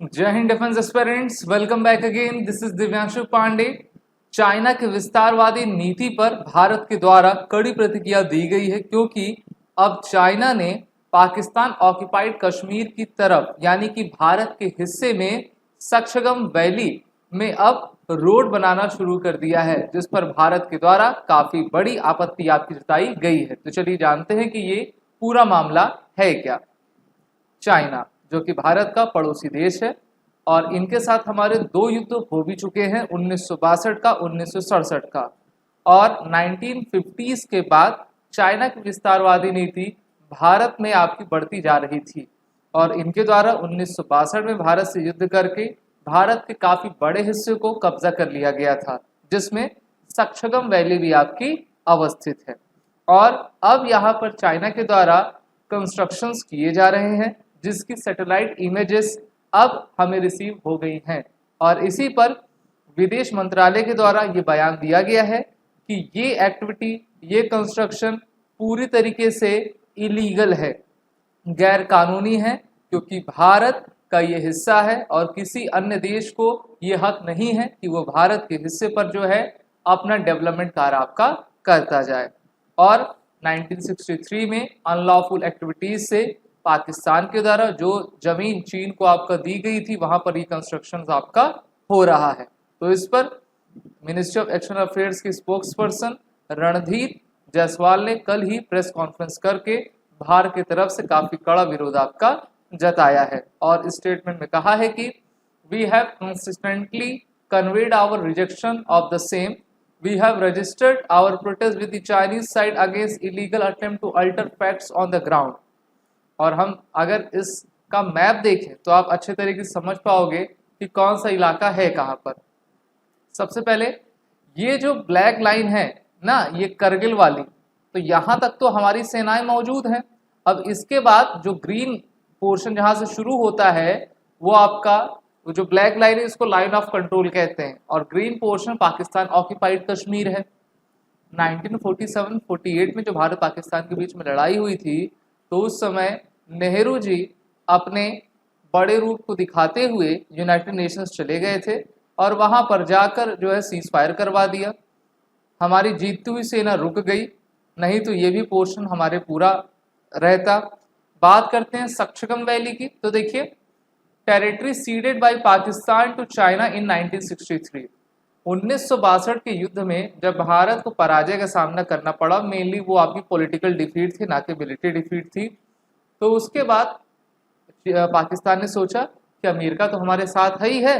जय Hind defence aspirants, welcome back again. This is Divyanshu Pandey. China की विस्तारवादी नीति पर भारत के द्वारा कड़ी प्रतिक्रिया दी गई है, क्योंकि अब चाइना ने पाकिस्तान ऑक्युपाइड कश्मीर की तरफ यानी कि भारत के हिस्से में सक्शगम वैली में अब रोड बनाना शुरू कर दिया है, जिस पर भारत के द्वारा काफी बड़ी आपत्ति आपकी जताई गई है। तो चलिए जानते हैं कि ये पूरा मामला है क्या। चाइना जो कि भारत का पड़ोसी देश है और इनके साथ हमारे दो युद्ध हो भी चुके हैं, 1962 का, 1967 का। और 1950s के बाद चाइना की विस्तारवादी नीति भारत में आपकी बढ़ती जा रही थी और इनके द्वारा 1962 में भारत से युद्ध करके भारत के काफी बड़े हिस्से को कब्जा कर लिया गया था, जिसमें सक्शगम वैली भी आपकी अवस्थित है। और अब यहाँ पर चाइना के द्वारा कंस्ट्रक्शंस किए जा रहे हैं, जिसकी सैटेलाइट इमेजेस अब हमें रिसीव हो गई हैं। और इसी पर विदेश मंत्रालय के द्वारा ये बयान दिया गया है कि ये एक्टिविटी, ये कंस्ट्रक्शन पूरी तरीके से इलीगल है, गैर कानूनी है, क्योंकि भारत का ये हिस्सा है और किसी अन्य देश को ये हक नहीं है कि वो भारत के हिस्से पर जो है अपना डेवलपमेंट कार्य आपका करता जाए। और 1963 में अनलॉफुल एक्टिविटीज से पाकिस्तान के द्वारा जो जमीन चीन को आपका दी गई थी, वहां पर रिकंस्ट्रक्शन आपका हो रहा है। तो इस पर मिनिस्ट्री ऑफ एक्सटर्नल अफेयर्स की स्पोक्स पर्सन रणधीर जायसवाल ने कल ही प्रेस कॉन्फ्रेंस करके भारत की तरफ से काफी कड़ा विरोध आपका जताया है और स्टेटमेंट में कहा है कि we have consistently conveyed our rejection of the same, we have registered our protest with the Chinese side against illegal attempt to alter facts on the ground. और हम अगर इसका मैप देखें तो आप अच्छे तरीके से समझ पाओगे कि कौन सा इलाका है कहाँ पर। सबसे पहले ये जो ब्लैक लाइन है ना, ये करगिल वाली, तो यहाँ तक तो हमारी सेनाएं मौजूद हैं। अब इसके बाद जो ग्रीन पोर्शन जहाँ से शुरू होता है वो आपका, वो जो ब्लैक लाइन है इसको लाइन ऑफ कंट्रोल कहते हैं, और green portion Pakistan occupied Kashmir है। 1947-48 में जो भारत पाकिस्तान के बीच में लड़ाई हुई थी, तो उस समय नेहरू जी अपने बड़े रूप को दिखाते हुए यूनाइटेड नेशंस चले गए थे और वहां पर जाकर जो है सीज फायर करवा दिया। हमारी जीतती हुई सेना रुक गई, नहीं तो ये भी पोर्शन हमारे पूरा रहता। बात करते हैं सक्शगम वैली की, तो देखिए, territory ceded by Pakistan to China in 1963। 1962 के युद्ध में जब भारत को पराजय का सामना करना पड़ा, मेनली वो आपकी पॉलिटिकल डिफीट थी, ना कि मिलिट्री डिफीट थी। तो उसके बाद पाकिस्तान ने सोचा कि अमेरिका तो हमारे साथ है ही है,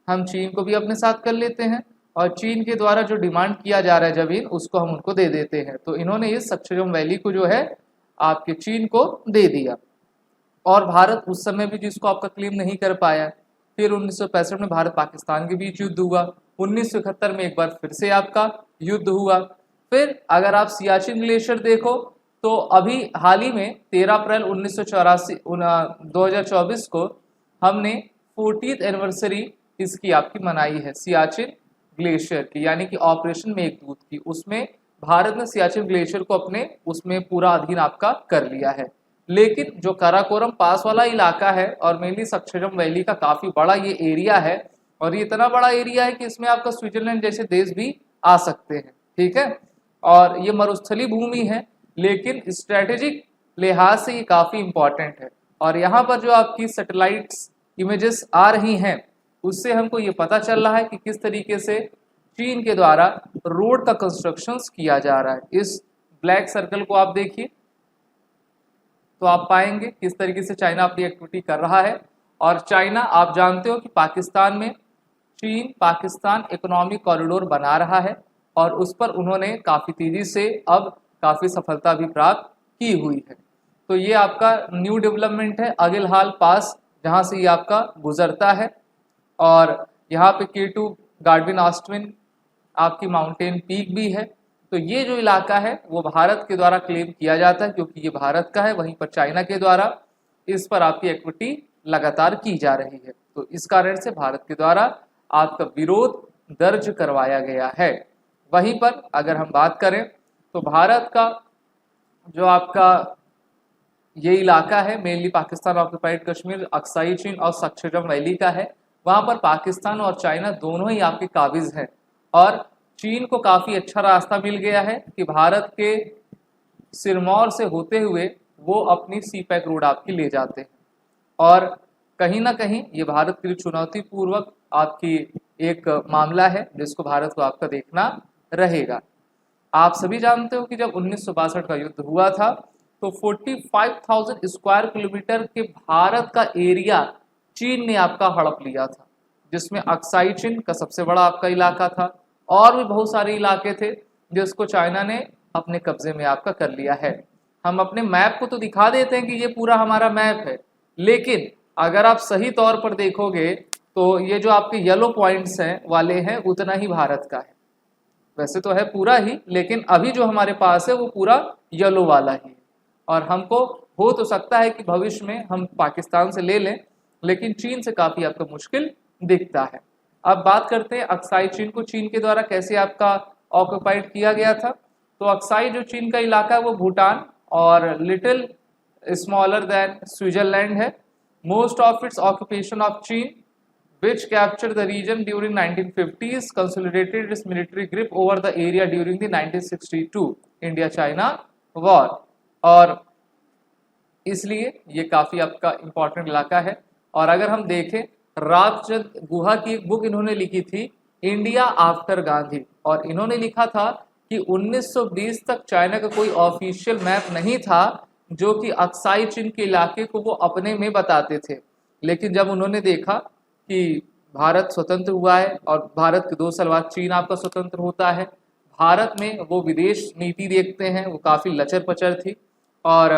हम चीन को भी अपने साथ कर लेते हैं और चीन के द्वारा जो डिमांड किया जा रहा है जमीन, उसको हम उनको दे देते हैं। तो इन्होंने इस सक्शगम वैली को जो है आपके चीन को दे दिया और भारत उस समय भी जिसको आपका क्लेम नहीं कर पाया। फिर 1965 में भारत पाकिस्तान के बीच युद्ध हुआ, 1971 में एक बार फिर से आपका युद्ध हुआ। फिर अगर आप सियाचिन ग्लेशियर देखो तो अभी हाल ही में 13 अप्रैल 2024 को हमने 40th एनिवर्सरी इसकी आपकी मनाई है, सियाचिन ग्लेशियर की, यानी कि ऑपरेशन मेघदूत की। उसमें भारत ने सियाचिन ग्लेशियर को अपने उसमें पूरा अधीन आपका कर लिया है। लेकिन जो काराकोरम पास वाला इलाका है और मेनली सक्शगम वैली का काफी बड़ा ये एरिया है, और ये इतना बड़ा एरिया है कि इसमें आपका स्विट्जरलैंड जैसे देश भी आ सकते हैं, ठीक है। और ये मरुस्थली भूमि है, लेकिन स्ट्रेटेजिक लिहाज से ये काफी इंपॉर्टेंट है। और यहाँ पर जो आपकी सैटेलाइट्स इमेजेस आ रही हैं, उससे हमको ये पता चल रहा है कि किस तरीके से चीन के द्वारा रोड का कंस्ट्रक्शन किया जा रहा है। इस ब्लैक सर्कल को आप देखिए तो आप पाएंगे किस तरीके से चाइना अपनी एक्टिविटी कर रहा है। और चाइना, आप जानते हो कि पाकिस्तान में चीन पाकिस्तान इकोनॉमिक कॉरिडोर बना रहा है और उस पर उन्होंने काफ़ी तेज़ी से अब काफ़ी सफलता भी प्राप्त की हुई है। तो ये आपका न्यू डेवलपमेंट है अगिलहाल पास, जहाँ से ये आपका गुजरता है। और यहाँ पे K2 गार्डविन ऑस्टविन आपकी माउंटेन पीक भी है। तो ये जो इलाका है वो भारत के द्वारा क्लेम किया जाता है, क्योंकि ये भारत का है, वहीं पर चाइना के द्वारा इस पर आपकी एक्टिविटी लगातार की जा रही है। तो इस कारण से भारत के द्वारा आपका विरोध दर्ज करवाया गया है। वहीं पर अगर हम बात करें तो भारत का जो आपका ये इलाका है mainly Pakistan occupied Kashmir, Aksai चीन और सक्सेजम वैली का है। वहाँ पर पाकिस्तान और चाइना दोनों ही आपके काबिज हैं और चीन को काफ़ी अच्छा रास्ता मिल गया है कि भारत के सिरमौर से होते हुए वो अपनी सी पैक रोड आपकी ले जाते हैं। और कहीं ना कहीं ये भारत के लिए चुनौतीपूर्वक आपकी एक मामला है जिसको भारत को आपका देखना रहेगा। आप सभी जानते हो कि जब 1962 का युद्ध हुआ था तो 45,000 स्क्वायर किलोमीटर के भारत का एरिया चीन ने आपका हड़प लिया था, जिसमें अक्साई चीन का सबसे बड़ा आपका इलाका था और भी बहुत सारे इलाके थे जिसको चाइना ने अपने कब्जे में आपका कर लिया है। हम अपने मैप को तो दिखा देते हैं कि ये पूरा हमारा मैप है, लेकिन अगर आप सही तौर पर देखोगे तो ये जो आपके येलो पॉइंट्स हैं वाले हैं उतना ही भारत का है। वैसे तो है पूरा ही, लेकिन अभी जो हमारे पास है वो पूरा येलो वाला ही है। और हमको हो तो सकता है कि भविष्य में हम पाकिस्तान से ले लें, लेकिन चीन से काफ़ी आपका मुश्किल दिखता है। अब बात करते हैं अक्साई चीन को चीन के द्वारा कैसे आपका ऑक्युपाइड किया गया था। तो अक्साई जो चीन का इलाका है वो भूटान और लिटिल स्मॉलर देन स्विट्जरलैंड है। Most of its occupation of चीन which captured the region during 1950s, consolidated its military grip over the area during the 1962 India-China war। और इसलिए ये काफ़ी आपका इम्पोर्टेंट इलाका है। और अगर हम देखें, रामचंद्र गुहा की एक बुक इन्होंने लिखी थी इंडिया आफ्टर गांधी, और इन्होंने लिखा था कि 1920 तक चाइना का कोई ऑफिशियल मैप नहीं था जो कि अक्साई चीन के इलाके को वो अपने में बताते थे। लेकिन जब उन्होंने देखा कि भारत स्वतंत्र हुआ है और भारत के 2 साल बाद चीन आपका स्वतंत्र होता है, भारत में वो विदेश नीति देखते हैं, वो काफ़ी लचर पचर थी और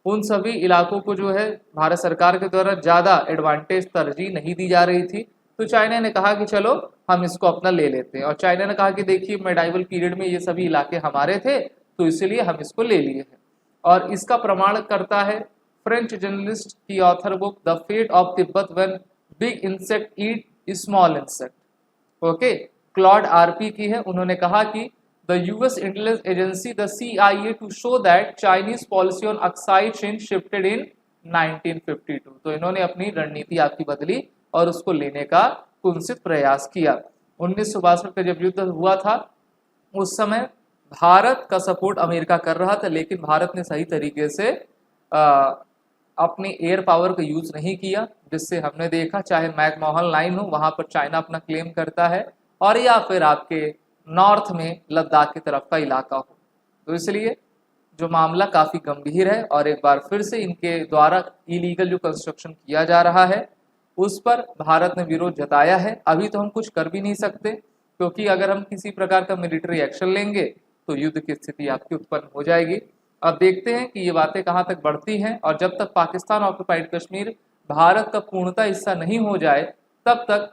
उन सभी इलाकों को जो है भारत सरकार के द्वारा ज़्यादा एडवांटेज तरजीह नहीं दी जा रही थी। तो चाइना ने कहा कि चलो हम इसको अपना ले लेते हैं, और चाइना ने कहा कि देखिए मेडाइवल पीरियड में ये सभी इलाके हमारे थे तो इसलिए हम इसको ले लिए हैं। और इसका प्रमाण करता है फ्रेंच जर्नलिस्ट की author book the fate of Tibet when big insect eat small insect, okay, Claude Arpi की है। उन्होंने कहा कि the US intelligence agency the CIA to show that Chinese policy on Aksai Chin shifted in 1952। तो इन्होंने अपनी रणनीति आपकी बदली और उसको लेने का कुंसित प्रयास किया। 1962 का जब युद्ध हुआ था उस समय भारत का सपोर्ट अमेरिका कर रहा था, लेकिन भारत ने सही तरीके से अपनी एयर पावर का यूज नहीं किया, जिससे हमने देखा चाहे मैकमोहन लाइन हो वहां पर चाइना अपना क्लेम करता है, और या फिर आपके नॉर्थ में लद्दाख की तरफ का इलाका हो। तो इसलिए जो मामला काफ़ी गंभीर है और एक बार फिर से इनके द्वारा इलीगल जो कंस्ट्रक्शन किया जा रहा है उस पर भारत ने विरोध जताया है। अभी तो हम कुछ कर भी नहीं सकते, क्योंकि अगर हम किसी प्रकार का मिलिट्री एक्शन लेंगे तो युद्ध की स्थिति आपकी उत्पन्न हो जाएगी। अब देखते हैं कि ये बातें कहाँ तक बढ़ती हैं, और जब तक पाकिस्तान ऑक्युपाइड कश्मीर भारत का पूर्णतः हिस्सा नहीं हो जाए तब तक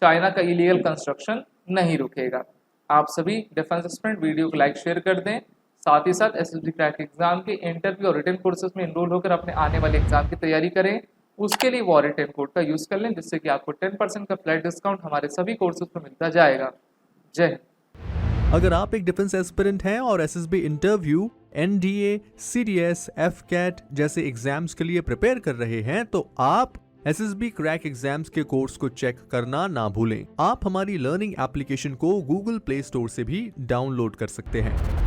चाइना का इलीगल कंस्ट्रक्शन नहीं रुकेगा। आप सभी डिफेंस एस्पिरेंट वीडियो को लाइक शेयर कर दें, साथ ही साथ SSB क्रैक एग्जाम के इंटरव्यू और रिटन कोर्सेज में इनरोल होकर अपने आने वाले एग्जाम की तैयारी करें। उसके लिए वो रिटन कोड का यूज़ कर लें, जिससे कि आपको 10% का फ्लैट डिस्काउंट हमारे सभी कोर्सेज पर मिलता जाएगा। जय हिंद। अगर आप एक डिफेंस एस्पिरेंट हैं और SSB interview, NDA, CDS, FCAT जैसे एग्जाम्स के लिए प्रिपेयर कर रहे हैं तो आप SSB क्रैक एग्जाम्स के कोर्स को चेक करना ना भूलें। आप हमारी लर्निंग एप्लीकेशन को Google प्ले स्टोर से भी डाउनलोड कर सकते हैं।